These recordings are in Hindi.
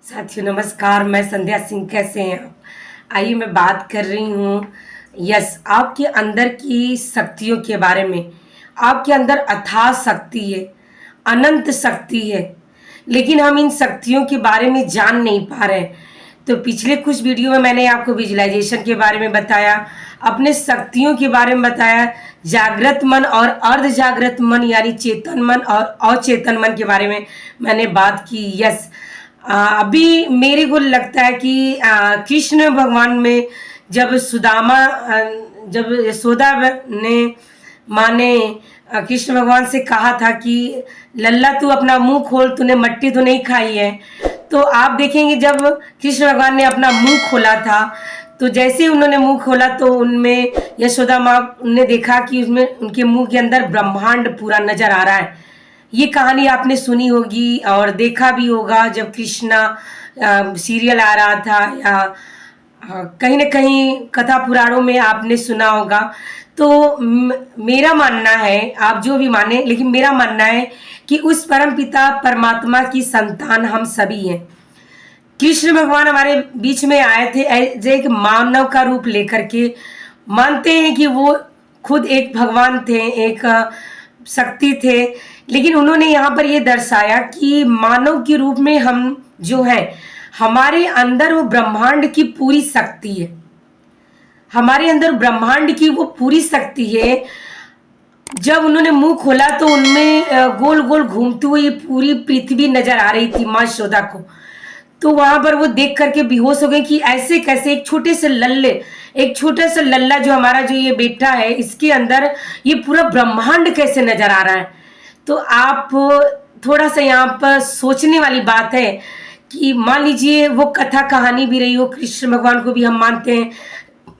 साथियों नमस्कार। मैं संध्या सिंह। कैसे हैं आप? आइए मैं बात कर रही हूँ आपके अंदर की शक्तियों के बारे में। आपके अंदर अथाह शक्ति है, अनंत शक्ति है, लेकिन हम इन शक्तियों के बारे में जान नहीं पा रहे हैं। तो पिछले कुछ वीडियो में मैंने आपको विजुअलाइजेशन के बारे में बताया, अपने शक्तियों के बारे में बताया, जागृत मन और अर्ध जागृत मन यानी चेतन मन और अचेतन मन के बारे में मैंने बात की। अभी मेरे को लगता है कि कृष्ण भगवान में जब जब यशोदा ने माँ ने कृष्ण भगवान से कहा था कि लल्ला तू अपना मुंह खोल, तूने मट्टी तो नहीं खाई है। तो आप देखेंगे जब कृष्ण भगवान ने अपना मुंह खोला था, तो जैसे ही उन्होंने मुंह खोला तो उनमें यशोदा माँ ने देखा कि उसमें उनके मुंह के अंदर ब्रह्मांड पूरा नजर आ रहा है। ये कहानी आपने सुनी होगी और देखा भी होगा जब कृष्णा सीरियल आ रहा था, या कहीं ना कहीं कथा पुराणों में आपने सुना होगा। तो मेरा मानना है, आप जो भी माने, लेकिन मेरा मानना है कि उस परम पिता परमात्मा की संतान हम सभी हैं। कृष्ण भगवान हमारे बीच में आए थे एज एक मानव का रूप लेकर के। मानते हैं कि वो खुद एक भगवान थे, एक शक्ति थे, लेकिन उन्होंने यहाँ पर ये दर्शाया कि मानव के रूप में हम जो है, हमारे अंदर वो ब्रह्मांड की पूरी शक्ति है। हमारे अंदर ब्रह्मांड की वो पूरी शक्ति है। जब उन्होंने मुंह खोला तो उनमें गोल गोल घूमती हुई पूरी पृथ्वी नजर आ रही थी माँ यशोदा को। तो वहां पर वो देख करके बेहोश हो गए कि ऐसे कैसे एक छोटा सा लल्ला जो हमारा जो ये बेटा है, इसके अंदर ये पूरा ब्रह्मांड कैसे नजर आ रहा है। तो आप थोड़ा सा यहाँ पर सोचने वाली बात है कि मान लीजिए वो कथा कहानी भी रही हो, कृष्ण भगवान को भी हम मानते हैं,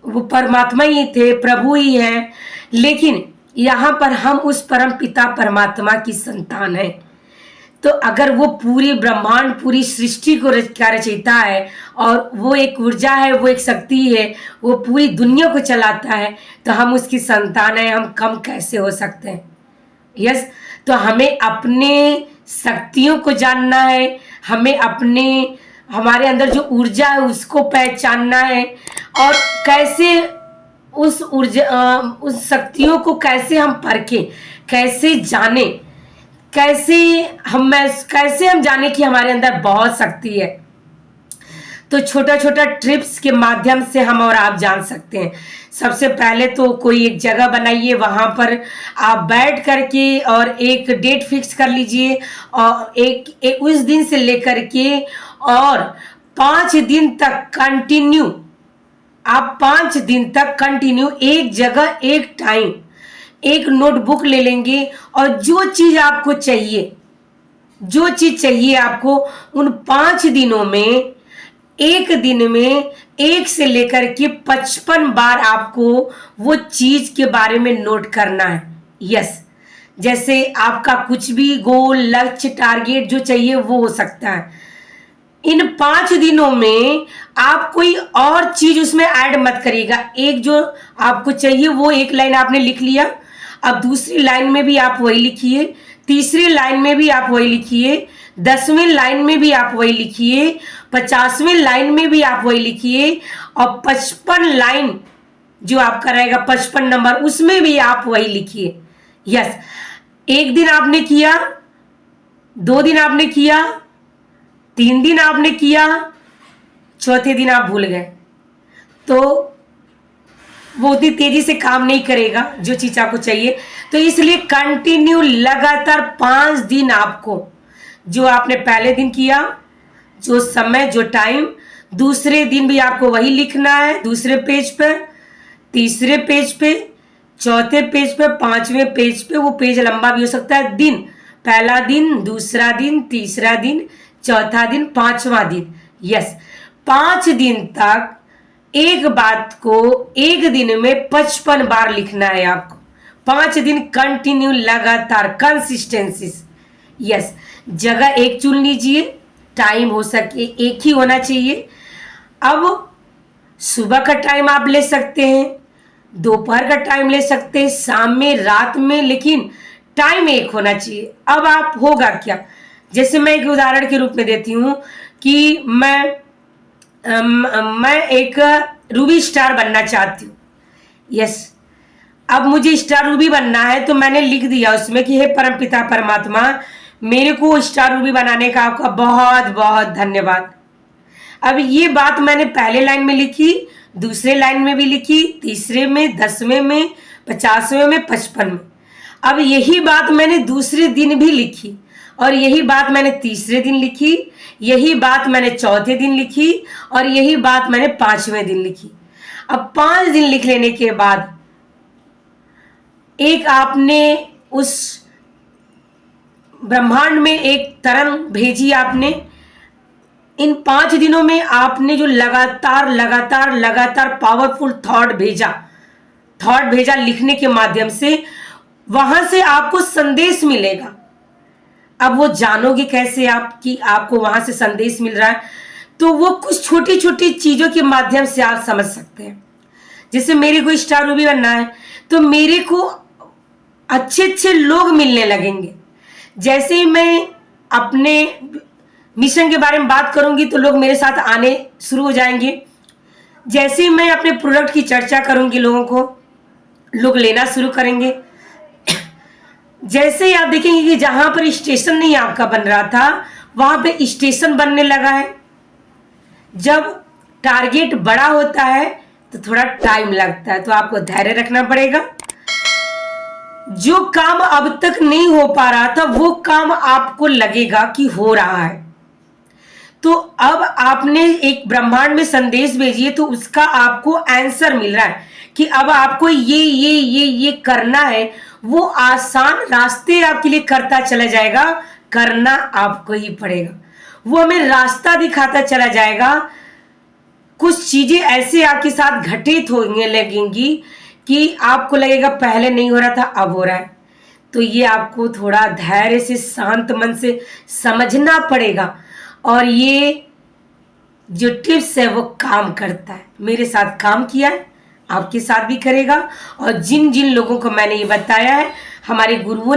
वो परमात्मा ही थे, प्रभु ही हैं, लेकिन यहाँ पर हम उस परम पिता परमात्मा की संतान है। तो अगर वो पूरी ब्रह्मांड, पूरी सृष्टि को का रचयिता है और वो एक ऊर्जा है, वो एक शक्ति है, वो पूरी दुनिया को चलाता है, तो हम उसकी संतान है, हम कम कैसे हो सकते हैं? तो हमें अपने शक्तियों को जानना है, हमें हमारे अंदर जो ऊर्जा है उसको पहचानना है, और कैसे उस शक्तियों को कैसे हम परखें, कैसे जाने, कैसे हम जाने कि हमारे अंदर बहुत शक्ति है। तो छोटा छोटा ट्रिप्स के माध्यम से हम और आप जान सकते हैं। सबसे पहले तो कोई एक जगह बनाइए, वहां पर आप बैठ करके और एक डेट फिक्स कर लीजिए, और एक उस दिन से लेकर के और 5 दिन तक कंटिन्यू, आप 5 दिन तक कंटिन्यू एक जगह, एक टाइम, एक नोटबुक ले लेंगे, और जो चीज चाहिए आपको उन 5 दिनों में, एक दिन में 1 से लेकर के 55 बार आपको वो चीज के बारे में नोट करना है। जैसे आपका कुछ भी गोल, लक्ष्य, टारगेट जो चाहिए वो हो सकता है। इन 5 दिनों में आप कोई और चीज उसमें ऐड मत करिएगा। एक जो आपको चाहिए वो एक लाइन आपने लिख लिया, अब दूसरी लाइन में भी आप वही लिखिए, तीसरी लाइन में भी आप वही लिखिए, 10वीं लाइन में भी आप वही लिखिए, 50वीं लाइन में भी आप वही लिखिए, और 55 लाइन जो आपका रहेगा, 55 नंबर, उसमें भी आप वही लिखिए। एक दिन आपने किया, 2 दिन आपने किया, 3 दिन आपने किया, चौथे दिन आप भूल गए, तो वो उतनी तेजी से काम नहीं करेगा जो चीज आपको चाहिए। तो इसलिए कंटिन्यू लगातार 5 दिन आपको, जो आपने पहले दिन किया, जो समय, जो टाइम, दूसरे दिन भी आपको वही लिखना है, दूसरे पेज पर, तीसरे पेज पे, चौथे पेज पे, 5वें पेज पे। वो पेज लंबा भी हो सकता है। दिन, पहला दिन, दूसरा दिन, तीसरा दिन, चौथा दिन, 5वां दिन। 5 दिन तक एक बात को एक दिन में 55 बार लिखना है आपको। 5 दिन कंटिन्यू, लगातार, कंसिस्टेंसीज। जगह एक चुन लीजिए, टाइम हो सके एक ही होना चाहिए। अब सुबह का टाइम आप ले सकते हैं, दोपहर का टाइम ले सकते हैं, शाम में, रात में, लेकिन टाइम एक होना चाहिए। अब आप होगा क्या, जैसे मैं एक उदाहरण के रूप में देती हूँ कि मैं एक रूबी स्टार बनना चाहती हूँ। यस, अब मुझे स्टार रूबी बनना है, तो मैंने लिख दिया उसमें कि हे परमपिता परमात्मा, मेरे को स्टार रूबी बनाने का आपका बहुत बहुत धन्यवाद। अब ये बात मैंने पहले लाइन में लिखी, दूसरे लाइन में भी लिखी, तीसरे में, 10वें में, 50वें में, 55 में। अब यही बात मैंने दूसरे दिन भी लिखी, और यही बात मैंने तीसरे दिन लिखी, यही बात मैंने चौथे दिन लिखी, और यही बात मैंने 5वें दिन लिखी। अब 5 दिन लिख लेने के बाद एक आपने उस ब्रह्मांड में एक तरंग भेजी आपने। इन 5 दिनों में आपने जो लगातार लगातार लगातार पावरफुल थॉट भेजा लिखने के माध्यम से, वहां से आपको संदेश मिलेगा। अब वो जानोगे कैसे आप कि आपको वहां से संदेश मिल रहा है? तो वो कुछ छोटी छोटी चीजों के माध्यम से आप समझ सकते हैं। जैसे मेरे को स्टार रूबी बनना है, तो मेरे को अच्छे अच्छे लोग मिलने लगेंगे। जैसे ही मैं अपने मिशन के बारे में बात करूंगी, तो लोग मेरे साथ आने शुरू हो जाएंगे। जैसे ही मैं अपने प्रोडक्ट की चर्चा करूंगी, लोगों को लोग लेना शुरू करेंगे। जैसे ही आप देखेंगे कि जहां पर स्टेशन नहीं आपका बन रहा था, वहां पे स्टेशन बनने लगा है। जब टारगेट बड़ा होता है तो थोड़ा टाइम लगता है, तो आपको धैर्य रखना पड़ेगा। जो काम अब तक नहीं हो पा रहा था, वो काम आपको लगेगा कि हो रहा है। तो अब आपने एक ब्रह्मांड में संदेश भेजिए, तो उसका आपको आंसर मिल रहा है कि अब आपको ये करना है। वो आसान रास्ते आपके लिए करता चला जाएगा, करना आपको ही पड़ेगा। वो हमें रास्ता दिखाता चला जाएगा। कुछ चीजें ऐसे आपके साथ घटित होने लगेंगी कि आपको लगेगा पहले नहीं हो रहा था, अब हो रहा है। तो ये आपको थोड़ा धैर्य से, शांत मन से समझना पड़ेगा। और ये जो टिप्स है वो काम करता है। मेरे साथ काम किया है, आपके साथ भी करेगा। और जिन जिन लोगों को मैंने ये बताया है, हमारे गुरुओं ने